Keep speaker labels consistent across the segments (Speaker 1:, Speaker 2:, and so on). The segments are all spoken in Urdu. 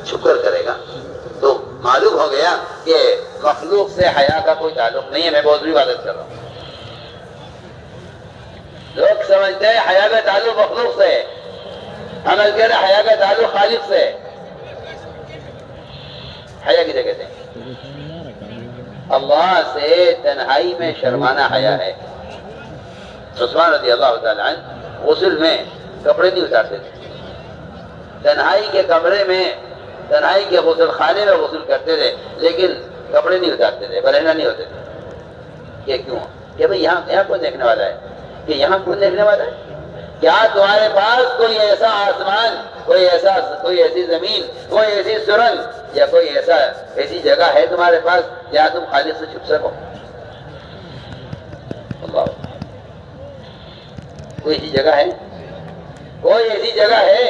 Speaker 1: شکر کرے گا تو معلوم ہو گیا کہ مخلوق سے حیا کا کوئی تعلق نہیں ہے. میں بہت بڑی عبادت کر رہا ہوں. لوگ سمجھتے ہیں حیا کا تعلق مخلوق سے ہے، عمل کہہ رہے حیا کا تعلق خالق سے ہے. حیا کسے کہتے ہیں؟ اللہ سے تنہائی میں شرمانا حیا ہے. عثمان رضی اللہ تعالیٰ عنہ غسل میں کپڑے نہیں اتارتے تھے. تنہائی کے کمرے میں، تنہائی کے غسل خانے میں غسل کرتے تھے، لیکن کپڑے نہیں اتارتے تھے، برہنہ نہیں ہوتے تھے. یہ کیوں؟ کہ بھئی یہاں کون دیکھنے والا ہے؟ کہ یہاں کون دیکھنے والا ہے؟ کیا تمہارے پاس کوئی ایسا آسمان، کوئی ایسی زمین، کوئی ایسی سرنگ یا کوئی ایسی جگہ ہے تمہارے پاس جہاں تم خالق سے چھپ سکو؟ اللہ، کوئی ایسی جگہ ہے؟ کوئی ایسی جگہ ہے؟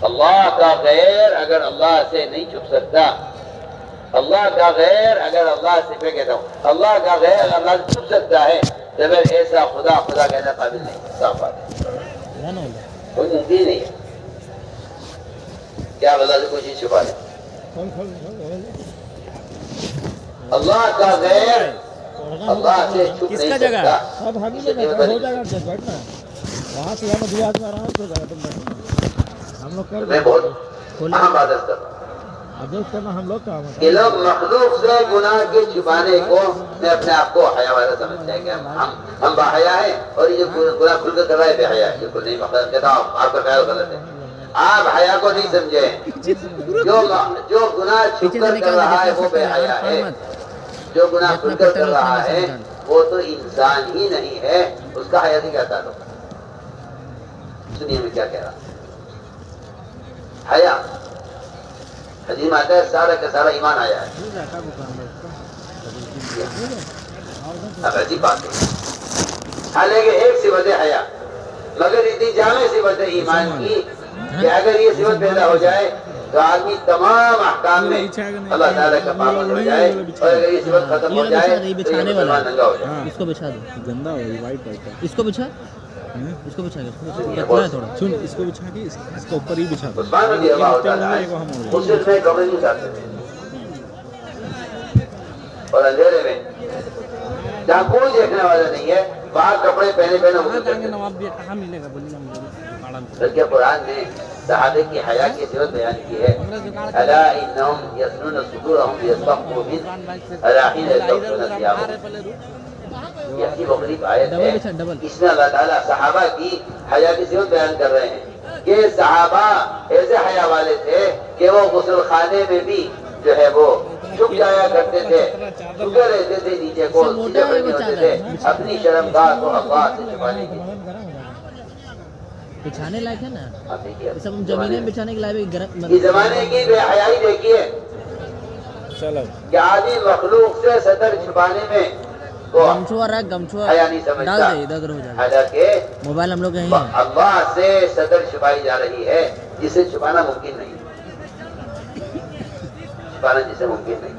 Speaker 1: اللہ کا غیر اگر اللہ سے نہیں چھپ سکتا، اللہ کا غیر اگر اللہ سے، میں کہتا ہوں اللہ کا غیر اگر اللہ سے چھپ سکتا ہے تو پھر ایسا خدا کہنا قابل نہیں. صاف بات ہے، کوئی ممکن نہیں ہے. کیا اللہ سے کوئی چیز چھپا دے؟ اللہ کا غیر اللہ سے چھپ نہیں سکتا. میں بہت اہم عادت کرتا ہوں کہ لوگ مخلوق سے گناہ کے چھپانے کو میں اپنے آپ کو حیا والا سمجھتے ہیں کہ ہم باحیا ہیں اور یہ گناہ کھل کر کر رہا ہے بے حیا ہے. بالکل نہیں. مقصد کہتا ہوں آپ کا خیال غلط ہے. آپ حیا کو نہیں سمجھے. جو گناہ چھپ کر کر رہا ہے وہ بے حیا ہے. جو گناہ کھل کر کر رہا ہے وہ تو انسان ہی نہیں ہے. اس کا حیا سے کیا تعلق؟ سنیے میں کیا کہہ رہا ہوں. حیا حدیث میں آتا ہے سارا کا سارا ایمان آیا ہے. اب عجیب بات ہے، حالانکہ ایک صفت ہے حیا، مگر اتنی جامع صفت ہے ایمان کی کہ اگر یہ صفت پیدا ہو جائے تو آدمی تمام احکام میں اللہ تعالیٰ کا پابند ہو جائے، اور اگر یہ صفت ختم ہو جائے تو یہ مسلمان ننگا ہو جائے.
Speaker 2: اس کو بچھا دو، گندا ہو وائٹ ہے. اس کو بچھا، اس کو بچھا کے تھوڑا سن، اس کو بچھا کے اس کے اوپر ہی بچھا دو.
Speaker 1: عثمان رضی اللہ تعالیٰ عنہ غسل میں کپڑے نہیں اتارتے تھے، اور اندھیرے میں جہاں کوئی دیکھنے والا نہیں ہے وہاں کپڑے پہنے غسل کرتے تھے. بلکہ قرآن نے صحابہ کی حیا کی صفت بیان کی ہے. الا انہم یثنون صدورہم لیستخفوا منہ الا حین یستغشون ثیابہم. یہ عجیب و غریب آیت ہے. اس میں اللہ تعالیٰ صحابہ کی حیا کی صفت بیان کر رہے ہیں کہ صحابہ ایسے حیا والے تھے کہ وہ غسل خانے میں بھی جو ہے وہ چھپ جایا کرتے تھے، چھپے رہتے تھے نیچے کو، سیدھے کھڑے نہیں ہوتے تھے اپنی شرمگاہ کو اللہ سے چھپانے کے لیے.
Speaker 2: بچھانے لائق ہے نا، یہ سب زمینیں بچھانے کے لائق.
Speaker 1: اس زمانے کی بے حیائی دیکھیے کہ آدمی مخلوق سے سطر چھپانے میں
Speaker 2: گمچھوا رہا ہے، گمچھوا ڈال دے ادھر ہو جائے.
Speaker 1: حالانکہ
Speaker 2: موبائل ہم لوگ یہیں ہیں.
Speaker 1: اللہ سے سطر چھپائی جا رہی ہے جسے چھپانا ممکن نہیں، چھپانا جسے ممکن نہیں.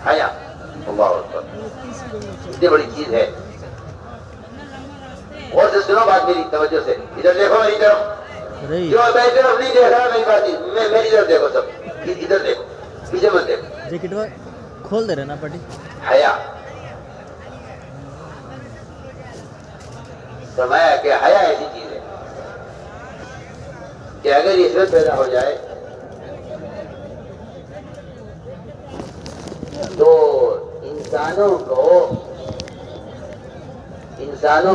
Speaker 1: حیا اللہ اکبر اتنی بڑی چیز ہے. اور سے سنو بات میری توجہ سے، ادھر دیکھو میری طرف، جو میری طرف نہیں دیکھ رہا میری بات میری طرف دیکھو. سب ادھر دیکھو، پیچھے مت دیکھو.
Speaker 2: جیکٹ کھول دے رہے نا پٹی.
Speaker 1: حیا فرمایا کہ حیا ایسی چیز ہے کہ اگر یہ صفت پیدا ہو جائے تو انسانوں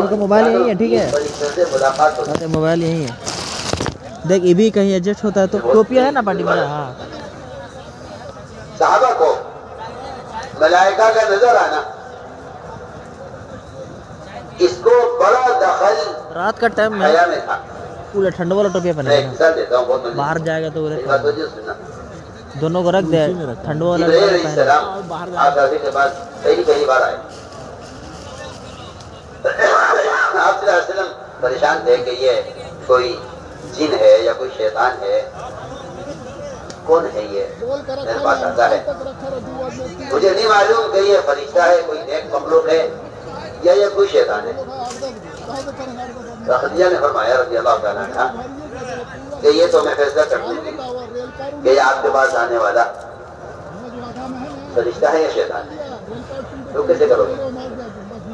Speaker 2: کا موبائل یہی ہے. ٹھیک ہے،
Speaker 1: فرشتوں سے ملاقات ہوتی ہے.
Speaker 2: موبائل یہی ہے. دیکھ یہ بھی کہیں ایڈجسٹ ہوتا ہے تو ٹوپیا ہے نا پٹی میرا. ہاں،
Speaker 1: صحابہ کو ملائکہ کا نظر آنا اس کو بڑا دخل
Speaker 2: رات کا ٹائم میں
Speaker 1: حیا میں تھا.
Speaker 2: پورا ٹھنڈ والا ٹوپیا
Speaker 1: میں
Speaker 2: پہنے
Speaker 1: ایک مثال دیتا ہوں بہت
Speaker 2: باہر جائے گا تو
Speaker 1: بات وجہ سننا.
Speaker 2: دونوں کو رکھ دے. ٹھنڈ والا
Speaker 1: جبرائیل علیہ السلام آپ حضرت کے پاس پہلی بار آئے. آپ صلی اللہ علیہ وسلم پریشان تھے کہ یہ کوئی جن ہے یا کوئی شیطان ہے، کون ہے یہ میرے پاس آتا ہے. مجھے نہیں معلوم کہ یہ فرشتہ ہے، کوئی نیک مخلوق ہے یا یہ کوئی شیطان ہے. خدیجہ نے فرمایا رضی اللہ تعالیٰ عنہ کہ یہ تو میں فیصلہ کر دوں گی کہ یہ آپ کے پاس آنے والا فرشتہ ہے یا شیطان ہے، تو کیسے کرو گے؟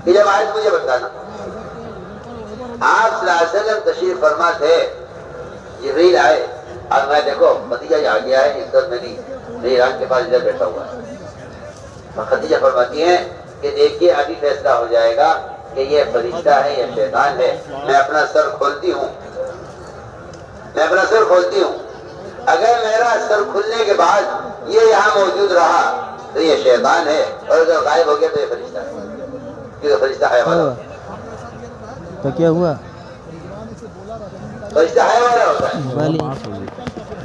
Speaker 1: یہ جب آیت مجھے بتانا۔ آپ صلی اللہ علیہ وسلم تشریف فرما تھے، جبریل آئے، اب میں دیکھو خدیجہ آ گیا ہے، عزت میری ایران کے پاس ادھر بیٹھا ہوا ہے، اور خدیجہ فرماتی ہیں کہ دیکھیے ابھی فیصلہ ہو جائے گا کہ یہ فرشتہ ہے یا شیطان ہے۔ میں اپنا سر کھولتی ہوں، اگر میرا سر کھلنے کے بعد یہ یہاں موجود رہا تو یہ شیطان ہے، اور اگر غائب ہو گیا تو یہ فرشتہ ہے، کیونکہ فرشتہ ہے والا
Speaker 2: تو کیا ہوا؟
Speaker 1: فرشتہ ہے والا ہوتا ہے۔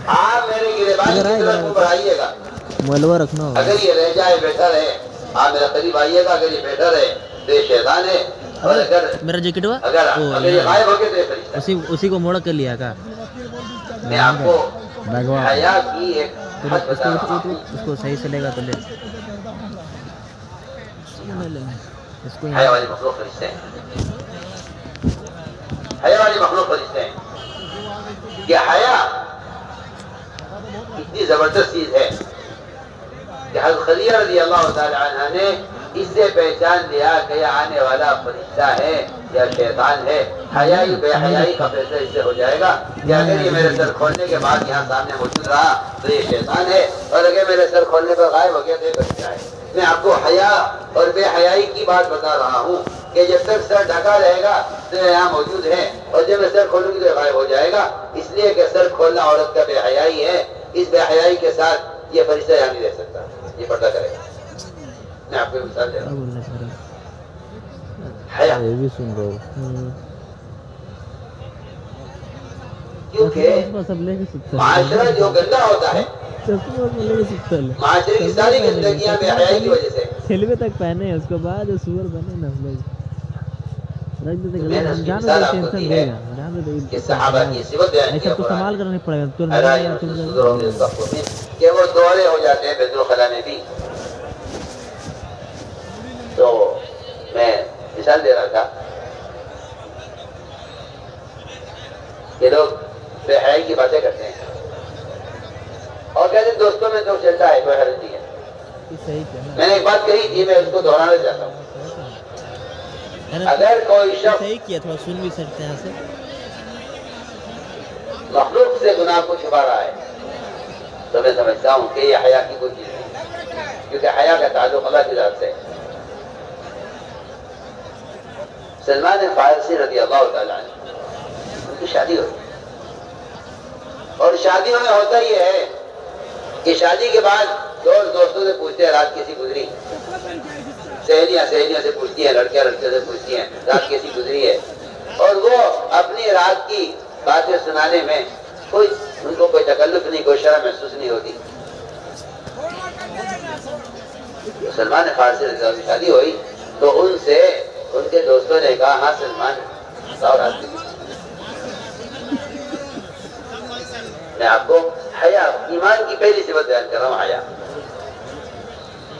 Speaker 1: آپ میرے گریبان کی طرف منہ بڑھائیے گا،
Speaker 2: ملوا رکھنا ہوگا۔
Speaker 1: اگر یہ رہ جائے بیٹھا رہے، آپ میرے قریب آئیے گا، اگر یہ بیٹھا رہے تو یہ شیطان ہے، اور اگر
Speaker 2: میرا جیکٹ ہوا
Speaker 1: اگر یہ غائب ہو گیا تو یہ فرشتہ ہے۔
Speaker 2: اسی کو موڑ کر لیا کا
Speaker 1: میں آپ کو حیا کی ایک حد بتا رہا ہوں۔
Speaker 2: اس کو صحیح سے لے گا تو لے اس کو
Speaker 1: حیا والی مخلوق فرشتے ہیں، حیا والی مخلوق فرشتے ہیں۔ یہ حیا اتنی زبردست چیز ہے کہ حضرت خدیجہ رضی اللہ تعالی عنہ نے اس سے پہچان لیا کہ یہ آنے والا فرشتہ ہے یا شیطان ہے۔ حیائی بے حیائی کا فیصلہ اس سے ہو جائے گا کہ اگر یہ میرے سر کھولنے کے بعد یہاں سامنے موجود رہا تو یہ شیطان ہے، اور اگر میرے سر کھولنے پر غائب ہو گیا تو یہ فرشتہ ہے۔ میں آپ کو حیا اور بے حیائی کی بات بتا رہا ہوں کہ جب تک سر ڈھکا رہے گا تو یہاں موجود ہے، اور جب میں سر کھولوں گی تو یہ غائب ہو جائے گا، اس لیے کہ سر کھولنا عورت کا بے حیائی ہے۔ اس بے حیائی کے ساتھ یہ فرشتہ یہاں نہیں رہ سکتا، یہ پردہ کرے گا۔ میں آپ کو مثال دے رہا ہوں، حیا،
Speaker 2: یہ بھی سن رہا ہوں
Speaker 1: کیونکہ معاشرہ جو گندا ہوتا ہے، معاشرے کی ساری گندگیاں بے حیائی کی وجہ سے۔
Speaker 2: کھلوے تک پہنے اس کے بعد سور بنے نا ہم لوگ رکھ دیتے
Speaker 1: میں نے اس کی مثال آپ کو دی ہے کہ صحابہ کی صفت بیان کیا
Speaker 2: ایسا تو سنبھال کر نہیں پڑے
Speaker 1: گا کہ وہ دورے ہو جاتے ہیں بیت الخلا میں بھی۔ تو میں مثال دے رہا تھا کہ لوگ بے حیائی کی باتیں کرتے ہیں اور کہتے ہیں دوستوں میں تو چلتا ہے، کوئی حرج نہیں ہے۔ میں نے ایک بات کہی تھی، میں اس کو دہرانا چاہتا ہوں۔ اگر کوئی شخص
Speaker 2: صحیح کیا، تھوڑا سن بھی سکتے ہیں سے
Speaker 1: مخلوق سے گناہ کو چھپا رہا ہے تو میں سمجھتا ہوں کہ یہ حیا کی کوئی چیز نہیں، کیونکہ حیا کا تعلق اللہ کی ذات سے ہے۔ سلمان فارسی رضی اللہ تعالیٰ عنہ، ان کی شادی ہوئی، اور شادیوں میں ہوتا یہ ہے کہ شادی کے بعد دوستوں سے پوچھتے ہیں رات کیسی گزری، سہیلیاں سے پوچھتی ہیں، لڑکیاں لڑکیوں سے پوچھتی ہیں رات کیسی گزری ہے، اور وہ اپنی رات کی باتیں سنانے میں ان کو کوئی تکلف نہیں، کوئی شرم محسوس نہیں ہوتی۔ سلمان فارسی رضی اللہ عنہ کی شادی ہوئی تو ان سے ان کے دوستوں نے کہا ہاں سلمان بتاؤ رات کی۔ میں آپ کو حیا، ایمان کی پہلی صفت بیان کر رہا ہوں، حیا۔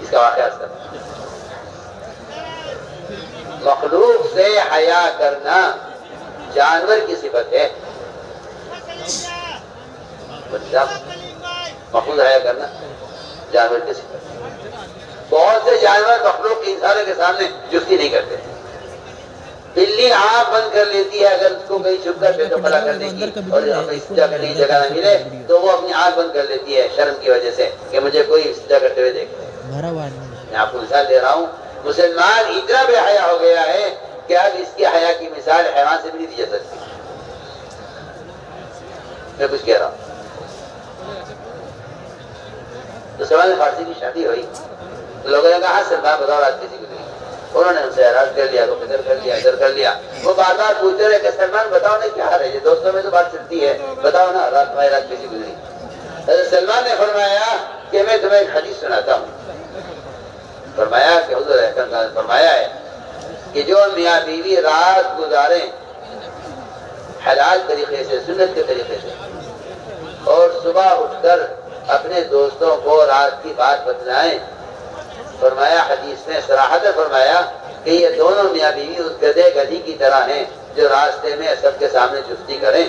Speaker 1: اس کا واقعہ سب مخلوق سے حیا کرنا جانور کی صفت ہے، مخلوق حیا کرنا جانور کی صفت ہے۔ بہت سے جانور مخلوق کی انسانوں کے سامنے جفتی نہیں کرتے۔ بلی آنکھ بند کر لیتی ہے اگر اس کو کہیں چھپ کر پیٹ کھڑا کرنے کی اور کہیں جگہ نہ ملے تو وہ اپنی آنکھ بند کر لیتی ہے شرم کی وجہ سے کہ مجھے کوئی سجدہ کرتے ہوئے دیکھے۔ میں آپ کو مثال دے رہا ہوں، مسلمان اتنا بے حیا ہو گیا ہے کہ اب اس کی حیا کی مثال حیوان سے بھی نہیں دی جا سکتی۔ میں کچھ کہہ رہا ہوں۔ تو سلمان فارسی کی شادی ہوئی تو لوگوں نے کہا سلمان بتاؤ رات کیسی گزری۔ انہوں نے ان سے اعراض کر لیا، ادھر کر لیا، ادھر کر لیا۔ وہ بار بار پوچھتے رہے کہ سلمان بتاؤ نہیں کیا حال ہے، دوستوں میں تو بات چلتی ہے، بتاؤ نا رات تمہاری رات کیسی گزری۔ حضرت سلمان نے فرمایا کہ میں تمہیں ایک حدیث سناتا ہوں۔ فرمایا کہ حضور اکرم نے فرمایا ہے کہ جو میاں بیوی رات گزاریں حلال طریقے سے، سنت کے طریقے سے، اور صبح اٹھ کر اپنے دوستوں کو رات کی بات بتلائیں، فرمایا حدیث میں صراحت فرمایا کہ یہ دونوں میاں بیوی اس گدھے گدھی کی طرح ہیں جو راستے میں سب کے سامنے چستی کریں۔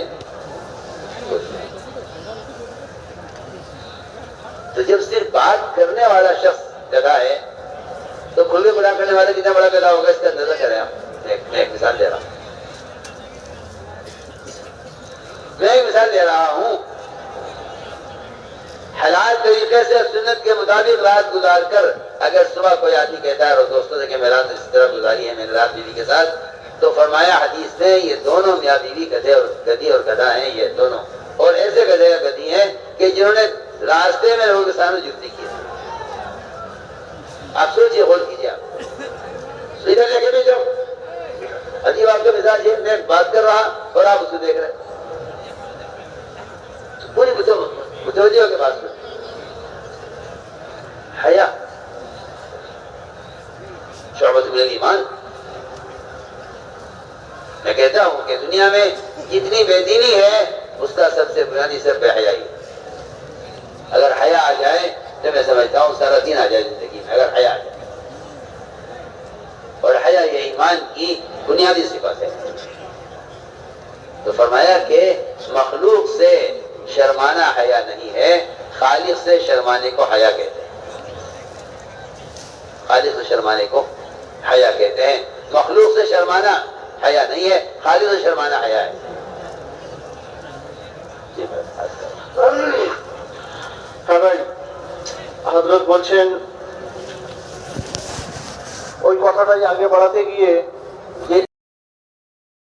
Speaker 1: تو جب صرف بات کرنے والا شخص گدھا ہے تو کھلے گناہ کرنے والا کتنا بڑا گدھا ہوگا، اس کا اندازہ کریں آپ. میں ایک مثال دے رہا ہوں، حلال طریقے سے سنت کے مطابق رات گزار کر اگر صبح کوئی آدمی کہتا ہے اور دوستوں سے کہ میں رات اس طرح گزاری ہے میں نے رات بیوی کے ساتھ، تو فرمایا حدیث میں یہ دونوں میاں بیوی گدھی اور گدھا ہیں، یہ دونوں، اور ایسے گدھے اور گدھی ہیں کہ جنہوں نے راستے میں لوگوں کے سامنے جفتی کی. آپ سوچئے، غور کیجیے، آپ ادھر لے کے بھی جاؤ. عجیب آپ کا مزاج ہے، میں بات کر رہا اور آپ اس کو دیکھ رہے، پوری متوجہ ہو کے بات سن. حیا شعبۃ من الایمان. میں کہتا ہوں کہ دنیا میں جتنی بے دینی ہے اس کا سب سے بنیادی سر بے حیائی. اگر حیا آ جائے تو میں سمجھتا ہوں سارا دین آ جائے زندگی میں، اگر حیا آ جائے. اور حیا یہ ایمان کی بنیادی صفت ہے. تو فرمایا کہ مخلوق سے شرمانا حیا نہیں ہے، خالق سے شرمانے کو حیا کہتے ہیں. خالق سے شرمانے کو حیا کہتے ہیں. مخلوق سے شرمانا حیا نہیں ہے، خالق سے شرمانا حیا ہے.
Speaker 3: হ্যাঁ ভাই, হযরত বলছেন ওই কথাটাই আগে বাড়াতে গিয়ে